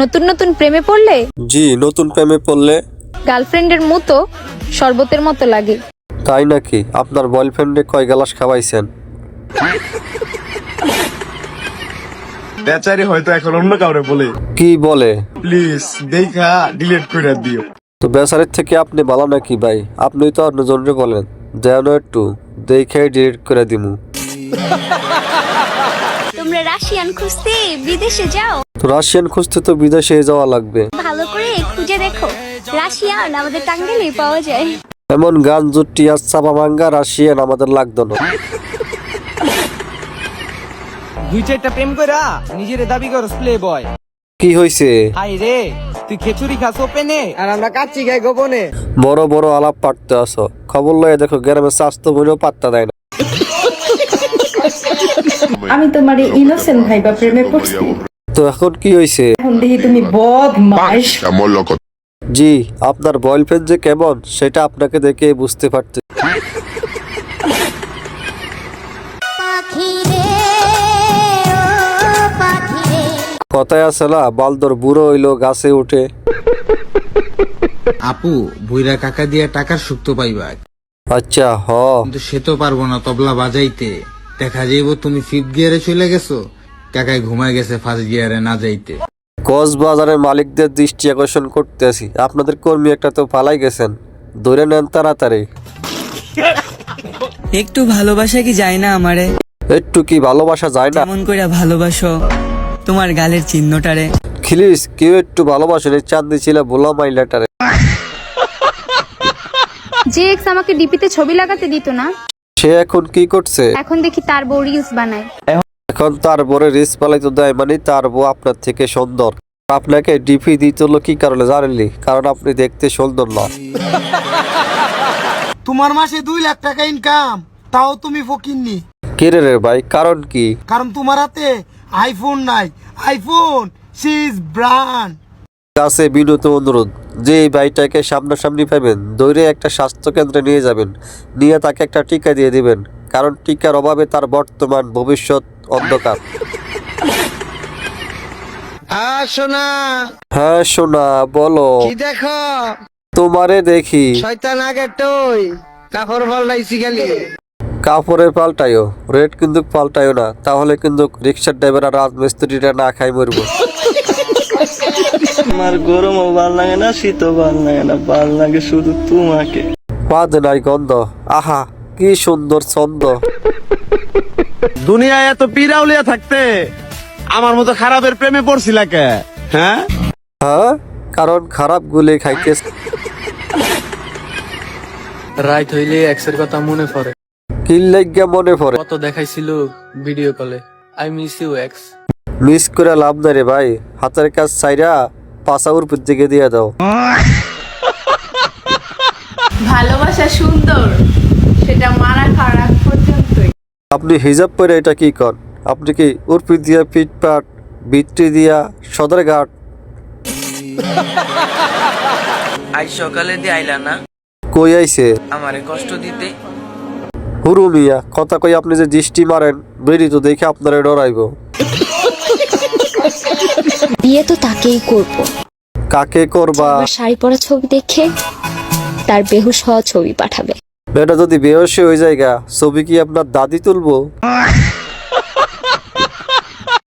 নতুন নতুন প্রেমে পড়লে জি, নতুন প্রেমে পড়লে গার্লফ্রেন্ডের মতো শরবতের মতো লাগে। তাই নাকি? আপনার বয়ফ্রেন্ডে কয় গ্লাস খাওয়াইছেন? বেচারি হয়তো এখন অন্য কাউরে বলে। কি বলে? প্লিজ দেখা ডিলিট করে দিও। তো বেচারের থেকে আপনি ভালো নাকি ভাই? আপনি তো অন্যজনরে বলেন যেন একটু দেখে ডিলিট করে দিমু। তোমরা রাশিয়ান খুঁজতে বিদেশে যাও, তো রাশিয়ান খুঁজতে তো বিদেশে যাওয়া লাগবে। ভালো করে খুঁজে দেখো, রাশিয়ান আমাদের টাঙ্গাইলে পাওয়া যায়। এমন গান জুটি আর চাপা ভাঙ্গা রাশিয়ান আমাদের লাগতো না। দুই চারটা প্রেম কইরা নিজের দাবি করস প্লে বয়। কি হইছে? হাই রে, তুই খেচুরি খাস ওপেনে আর আমরা কাচ্চি খাই গোপনে। বড় বড় আলাপ পাঠতে আসো, খবর লয়ে দেখো গ্রামের স্বাস্থ্য বইও পাত্তা দেয় না। আমি তোমার ইনোসেন্ট ভাইবা প্রেমে পড়ছি, তো এখন কি হইছে? এখন দেখি তুমি বদমাশ। জি, আপনার বয়ফ্রেন্ড যে কেমন সেটা আপনাকে দেখে বুঝতে পারতে। কথায় আছে না, বালদর বুড়ো হইলো গাছে উঠে। আপু বুইরা কাকা দিয়া টাকার সুখ তো পাইবা, আচ্ছা হ, কিন্তু সে তো পারবো না তবলা বাজাইতে। দেখা যাইব তুমি ফিফথ গিয়ারে চলে গেছো, কাকায় ঘুমায় গেছে ফার্স্ট গিয়ারে না যাইতে। কক্সবাজারের মালিকদের দৃষ্টি আকর্ষণ করতে আসি, আপনাদের কর্মী একটা তো পালাই গেছেন, ধরে নেন তাড়াতাড়ি। একটু ভালোবাসা কি যায় না আমারে? একটু কি ভালোবাসা যায় না? কেমন করে ভালোবাসো তোমার গালের চিহ্নটারে? খিলিস কেউ একটু ভালোবাসেন, এই চাঁদনি ছিল বোলা মাইলাটারে। যে এক্স আমাকে ডিপিতে ছবি লাগাতে দিত না, সে এখন কি করছে? এখন দেখি তার বউ রিলস বানায়। এখন তার বরে রিস পালাইতে দেয়, মানে তার বউ আপনার থেকে সুন্দর। আপনাকে ডিপি দিতে হলো কি কারণে জানেননি? কারণ আপনি দেখতে সুন্দর না। তোমার মাসে 2 লাখ টাকা ইনকাম, তাও তুমি ফকিন্নি। কে রে ভাই, কারণ কি? কারণ তোমার হাতে আইফোন নাই। আইফোন সিজ ব্র্যান্ড। কাছে বিনত অনুরোধ, যে এই ভাইটাকে সামনাসামনি পাবেন দৌড়ে একটা স্বাস্থ্য কেন্দ্রে নিয়ে যাবেন, নিয়ে তাকে একটা টিকা দিয়ে দিবেন, কারণ টিকার অভাবে তার বর্তমান ভবিষ্যৎ অন্ধকার। শোনা হ্যাঁ সোনা, বলো। কি দেখো? তোমারে দেখি। শয়তান আগে টই কাপড় পাল্টাইছি খালি। কাপড়ের পাল্টাইও, রেট কিন্তু পাল্টাইও না, তাহলে কিন্তু রিক্সার ড্রাইভার আর রাজমিস্ত্রিটা না খাই মরবো। আমার গরমও ভাল লাগে না, শীতও ভাল লাগে না, ভাল লাগে শুধু তোমাকে। পাদ নাই গন্ধ, আহা কি সুন্দর ছন্দ। দুনিয়ায় এত পিরাউলিয়া থাকতে আমার মতো খারাপের প্রেমে পড়ছিলা কে? হ্যাঁ হ্যাঁ, কারণ খারাপ গুলি খাইতে। রাইত হইলে এক্সের কথা মনে পড়ে, কি লাইগা মনে পড়ে? কত দেখাইছিল ভিডিও কলে। I miss you ex. Miss করে লাভ নাই রে ভাই, হাতের কাজ চাইরা পাশাউর দিকে দিয়ে দাও। ভালোবাসা সুন্দর, সেটা মারা খারাপ পর্যন্তই। আপনি হিজাব পরে এটা কি কর? আপনি কি উর্পি দিয়া পিটপাট, ভিত্তি দিয়া সদরঘাট? আজ সকালে দিয়ে আইলা না কই আইছে? আমারে কষ্ট দিতে। হুরু মিয়া, কথা কই আপনি যে দৃষ্টি মারেন, বেরি তো দেখে আপনারা ডরাইব। বিয়ে তো তাকেই করবো, কাকে করবা? আমার শাড়ি পরা ছবি দেখে তার বেহুশ হওয়া ছবি পাঠাবে। এটা যদি বেহসী হয়ে যায়, ছবি কি আপনার দাদি তুলবো?